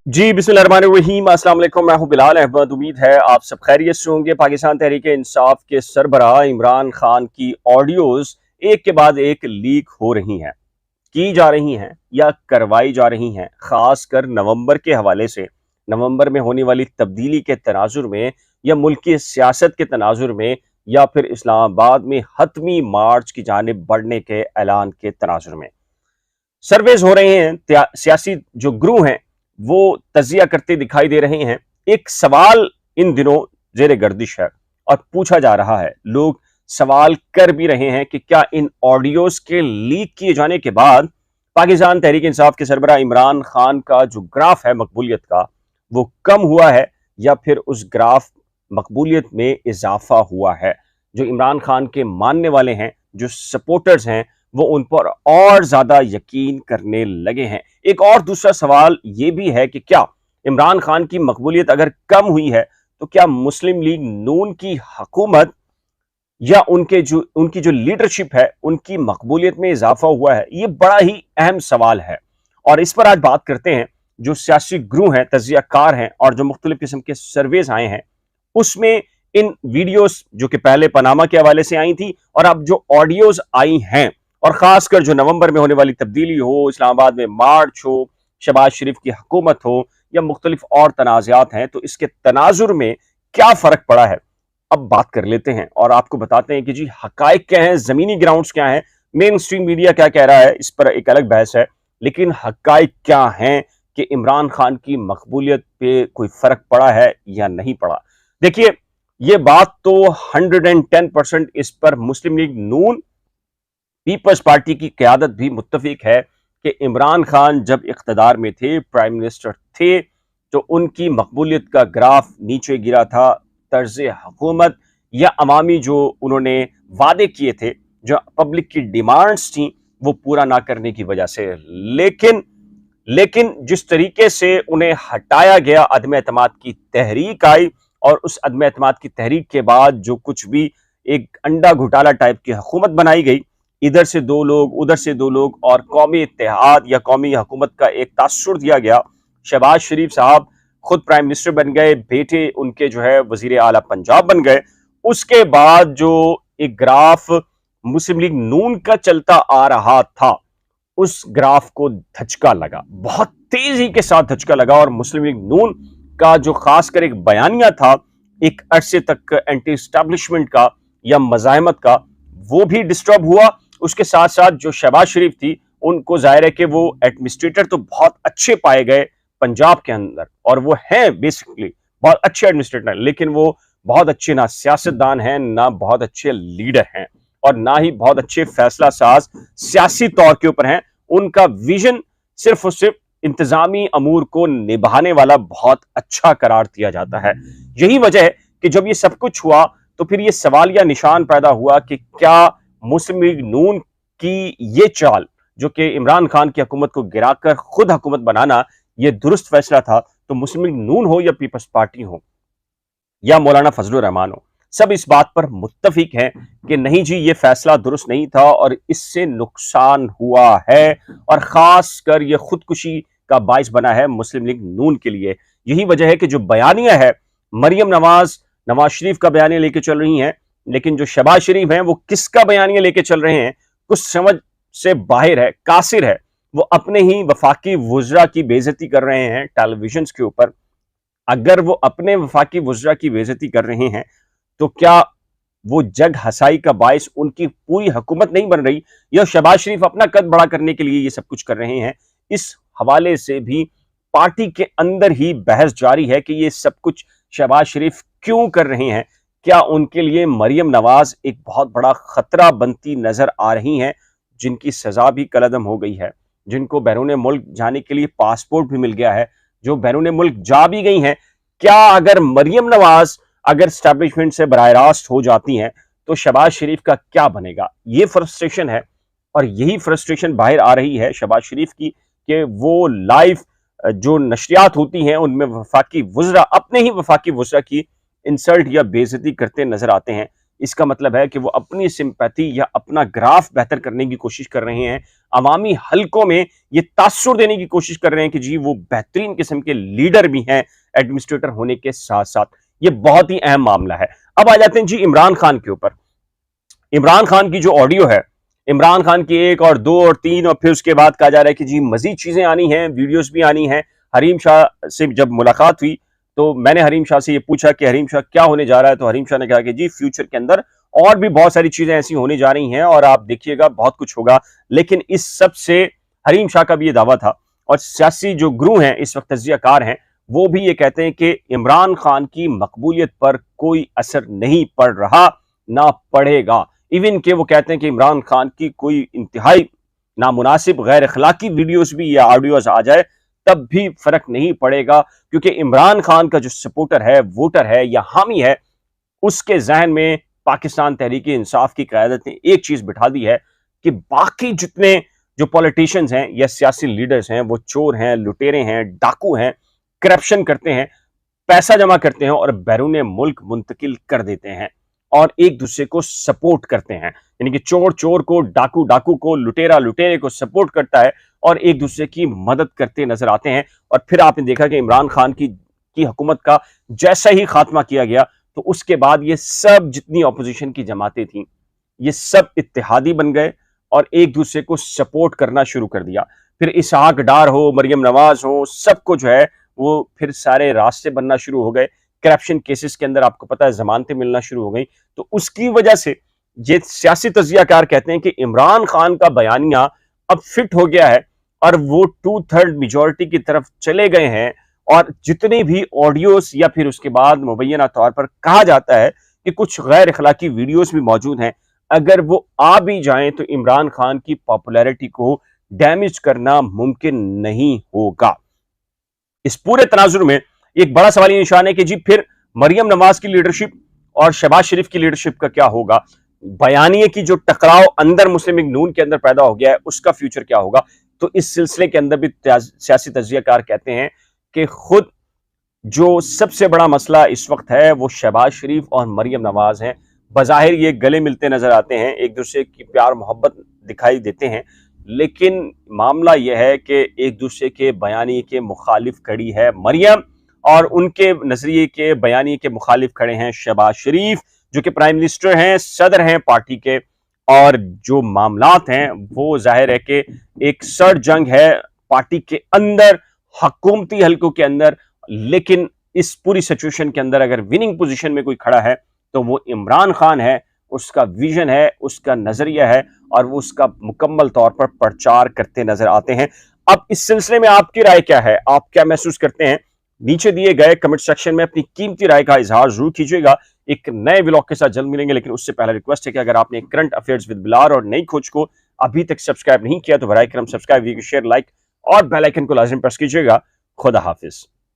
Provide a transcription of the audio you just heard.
जी बिस्मिल्लाहिर्रहमानिर्रहीम। अस्सलाम वालेकुम। मैं हूं बिलाल अहमद। उम्मीद है आप सब खैरियत से होंगे। पाकिस्तान तहरीक इंसाफ के सरबराह इमरान खान की ऑडियोज एक के बाद एक लीक हो रही हैं, की जा रही हैं या करवाई जा रही हैं, खासकर नवंबर के हवाले से। नवंबर में होने वाली तब्दीली के तनाजुर में या मुल्क की सियासत के तनाजुर में या फिर इस्लामाबाद में हतमी मार्च की जानिब बढ़ने के ऐलान के तनाजुर में सर्वेज हो रहे हैं। सियासी जो ग्रुप हैं वो तजिया करते दिखाई दे रहे हैं। एक सवाल इन दिनों जेर गर्दिश है और पूछा जा रहा है, लोग सवाल कर भी रहे हैं कि क्या इन ऑडियोज के लीक किए जाने के बाद पाकिस्तान तहरीक इंसाफ के सरबराह इमरान खान का जो ग्राफ है मकबूलियत का, वो कम हुआ है या फिर उस ग्राफ मकबूलियत में इजाफा हुआ है। जो इमरान खान के मानने वाले हैं, जो सपोर्टर्स हैं, वो उन पर और ज्यादा यकीन करने लगे हैं। एक और दूसरा सवाल यह भी है कि क्या इमरान खान की मकबूलियत अगर कम हुई है तो क्या मुस्लिम लीग नून की हुकूमत या उनकी जो लीडरशिप है उनकी मकबूलियत में इजाफा हुआ है? ये बड़ा ही अहम सवाल है और इस पर आज बात करते हैं। जो सियासी ग्रुप हैं, तजियाकार हैं और जो मुख्तलिफ किस्म के सर्वेज आए हैं, उसमें इन वीडियोस जो कि पहले पनामा के हवाले से आई थी और अब जो ऑडियोज आई हैं, और खासकर जो नवंबर में होने वाली तब्दीली हो, इस्लामाबाद में मार्च हो, शहबाज शरीफ की हुकूमत हो या मुख्तलिफ और तनाज़ात हैं, तो इसके तनाजुर में क्या फर्क पड़ा है, अब बात कर लेते हैं और आपको बताते हैं कि जी हकायक क्या है, जमीनी ग्राउंड्स क्या है, मेन स्ट्रीम मीडिया क्या कह रहा है, इस पर एक अलग बहस है। लेकिन हकायक क्या है कि इमरान खान की मकबूलियत पे कोई फर्क पड़ा है या नहीं पड़ा। देखिए, ये बात तो 110% इस पर मुस्लिम लीग नून, पीपल्स पार्टी की क़यादत भी मुत्तफिक है कि इमरान खान जब इख्तदार में थे, प्राइम मिनिस्टर थे, तो उनकी मकबूलियत का ग्राफ नीचे गिरा था। तर्ज हुकूमत या अवामी जो उन्होंने वादे किए थे, जो पब्लिक की डिमांड्स थी, वो पूरा ना करने की वजह से। लेकिन लेकिन जिस तरीके से उन्हें हटाया गया, अदम एतमाद की तहरीक आई और उस अदम एतमाद की तहरीक के बाद जो कुछ भी एक अंडा घोटाला टाइप की हुकूमत बनाई गई, इधर से दो लोग उधर से दो लोग और कौमी इत्तेहाद या कौमी हुकूमत का एक तासुर दिया गया। शहबाज शरीफ साहब खुद प्राइम मिनिस्टर बन गए, बेटे उनके जो है वजीर आला पंजाब बन गए। उसके बाद जो एक ग्राफ मुस्लिम लीग नून का चलता आ रहा था, उस ग्राफ को धचका लगा, बहुत तेजी के साथ धचका लगा और मुस्लिम लीग नून का जो खासकर एक बयानिया था एक अरसे तक एंटी एस्टैब्लिशमेंट का या मजाहमत का, वो भी डिस्टर्ब हुआ। उसके साथ साथ जो शहबाज शरीफ थी, उनको जाहिर है कि वो एडमिनिस्ट्रेटर तो बहुत अच्छे पाए गए पंजाब के अंदर, और वो हैं बेसिकली बहुत अच्छे एडमिनिस्ट्रेटर, लेकिन वो बहुत अच्छे ना सियासतदान हैं, ना बहुत अच्छे लीडर हैं और ना ही बहुत अच्छे फैसला साज सियासी तौर के ऊपर हैं। उनका विजन सिर्फ और सिर्फ इंतजामी अमूर को निभाने वाला बहुत अच्छा करार दिया जाता है। यही वजह है कि जब ये सब कुछ हुआ तो फिर ये सवालिया निशान पैदा हुआ कि क्या मुस्लिम लीग नून की ये चाल, जो कि इमरान खान की हुकूमत को गिराकर खुद हुकूमत बनाना, ये दुरुस्त फैसला था? तो मुस्लिम लीग नून हो या पीपल्स पार्टी हो या मौलाना फजलुर रहमान हो, सब इस बात पर मुत्तफिक हैं कि नहीं जी, ये फैसला दुरुस्त नहीं था और इससे नुकसान हुआ है और खास कर ये खुदकुशी का बाइस बना है मुस्लिम लीग नून के लिए। यही वजह है कि जो बयानिया है, मरियम नवाज शरीफ का बयानिया लेके चल रही हैं, लेकिन जो शहबाज शरीफ हैं वो किसका बयानिया लेके चल रहे हैं, कुछ समझ से बाहर है, कासिर है। वो अपने ही वफाकी वुज़रा की बेइज्जती कर रहे हैं टेलीविजन के ऊपर। अगर वो अपने वफाकी वुज़रा की बेइज्जती कर रहे हैं तो क्या वो जग हसाई का बायस उनकी पूरी हुकूमत नहीं बन रही, या शहबाज शरीफ अपना कद बड़ा करने के लिए ये सब कुछ कर रहे हैं? इस हवाले से भी पार्टी के अंदर ही बहस जारी है कि ये सब कुछ शहबाज शरीफ क्यों कर रहे हैं। क्या उनके लिए मरियम नवाज एक बहुत बड़ा खतरा बनती नजर आ रही हैं, जिनकी सजा भी कलअदम हो गई है, जिनको बैरून मुल्क जाने के लिए पासपोर्ट भी मिल गया है, जो बैरून मुल्क जा भी गई हैं? क्या अगर मरियम नवाज अगर स्टैब्लिशमेंट से बराह रास्त हो जाती हैं तो शहबाज शरीफ का क्या बनेगा? ये फ्रस्ट्रेशन है और यही फ्रस्ट्रेशन बाहर आ रही है शहबाज शरीफ की कि वो लाइव जो नशरियात होती हैं उनमें वफाकी वुज़रा अपने ही वफाकी वुज़रा की इंसल्ट या बेइज्जती करते नजर आते हैं। इसका मतलब है कि वो अपनी सिंपैथी या अपना ग्राफ बेहतर करने की कोशिश कर रहे हैं, अवामी हलकों में ये तासुर देने की कोशिश कर रहे हैं कि जी वो बेहतरीन किस्म के लीडर भी हैं एडमिनिस्ट्रेटर होने के साथ साथ। ये बहुत ही अहम मामला है। अब आ जाते हैं जी इमरान खान के ऊपर। इमरान खान की जो ऑडियो है, इमरान खान की 1 और 2 और 3 और फिर उसके बाद कहा जा रहा है कि जी मजीद चीजें आनी हैं, वीडियोस भी आनी हैं। हरीम शाह से जब मुलाकात हुई तो मैंने हरीम शाह से ये पूछा कि हरीम शाह क्या होने जा रहा है, तो हरीम शाह ने कहा कि जी फ्यूचर के अंदर और भी बहुत सारी चीजें ऐसी होने जा रही हैं और आप देखिएगा बहुत कुछ होगा। लेकिन इस सब से हरीम शाह का भी ये दावा था और सियासी जो गुरु हैं इस वक्त तज्जियाकार हैं वो भी ये कहते हैं कि इमरान खान की मकबूलियत पर कोई असर नहीं पड़ रहा, ना पड़ेगा। इवन के वो कहते हैं कि इमरान खान की कोई इंतहाई नामुनासिब गैर अखलाकी वीडियोस भी या ऑडियोज आ जाए तब भी फर्क नहीं पड़ेगा, क्योंकि इमरान खान का जो सपोर्टर है, वोटर है या हामी है, उसके जहन में पाकिस्तान तहरीक इंसाफ की क़यादत ने एक चीज बिठा दी है कि बाकी जितने जो पॉलिटिशियंस हैं या सियासी लीडर्स हैं वो चोर हैं, लुटेरे हैं, डाकू हैं, करप्शन करते हैं, पैसा जमा करते हैं और बैरून मुल्क मुंतकिल कर देते हैं और एक दूसरे को सपोर्ट करते हैं। यानी कि चोर चोर को, डाकू डाकू को, लुटेरा लुटेरे को सपोर्ट करता है और एक दूसरे की मदद करते नजर आते हैं। और फिर आपने देखा कि इमरान खान की हुकूमत का जैसा ही खात्मा किया गया तो उसके बाद ये सब जितनी ऑपोजिशन की जमातें थी ये सब इत्तेहादी बन गए और एक दूसरे को सपोर्ट करना शुरू कर दिया। फिर इसहाक डार हो, मरियम नवाज हो, सबको जो है वो फिर सारे रास्ते बनना शुरू हो गए। करप्शन केसेस के अंदर आपको पता है जमानतें मिलना शुरू हो गई। तो उसकी वजह से ये सियासी तज्जियाकार कहते हैं कि इमरान खान का बयानिया अब फिट हो गया है और वो 2/3 मेजॉरिटी की तरफ चले गए हैं और जितने भी ऑडियोस या फिर उसके बाद मुबैना तौर पर कहा जाता है कि कुछ गैर अखलाकी वीडियोस भी मौजूद हैं, अगर वो आ भी जाएं तो इमरान खान की पॉपुलैरिटी को डैमेज करना मुमकिन नहीं होगा। इस पूरे तनाजुर में एक बड़ा सवाली निशान है कि जी फिर मरियम नवाज की लीडरशिप और शहबाज शरीफ की लीडरशिप का क्या होगा। बयानिए की जो टकराव अंदर मुस्लिम लीग नून के अंदर पैदा हो गया है उसका फ्यूचर क्या होगा। तो इस सिलसिले के अंदर भी सियासी तज्जियाकार कहते हैं कि खुद जो सबसे बड़ा मसला इस वक्त है वो शहबाज शरीफ और मरियम नवाज हैं। बज़ाहिर ये गले मिलते नजर आते हैं, एक दूसरे की प्यार मोहब्बत दिखाई देते हैं, लेकिन मामला यह है कि एक दूसरे के बयानी के मुखालिफ खड़ी है मरियम और उनके नजरिए के बयानी के मुखालिफ खड़े हैं शहबाज शरीफ जो कि प्राइम मिनिस्टर हैं, सदर हैं पार्टी के। और जो मामलात हैं वो जाहिर है कि एक सड़ जंग है पार्टी के अंदर, हुकूमती हलकों के अंदर। लेकिन इस पूरी सिचुएशन के अंदर अगर विनिंग पोजीशन में कोई खड़ा है तो वो इमरान खान है, उसका विजन है, उसका नजरिया है और वो उसका मुकम्मल तौर पर प्रचार करते नजर आते हैं। अब इस सिलसिले में आपकी राय क्या है, आप क्या महसूस करते हैं? नीचे दिए गए कमेंट सेक्शन में अपनी कीमती राय का इजहार जरूर कीजिएगा। एक नए व्लॉग के साथ जल्द मिलेंगे, लेकिन उससे पहले रिक्वेस्ट है कि अगर आपने करंट अफेयर्स विद बिलाल और नई खोज को अभी तक सब्सक्राइब नहीं किया तो बराए करम सब्सक्राइब, शेयर, लाइक और बेल आइकन को लाजिम प्रेस कीजिएगा। खुदा हाफिज।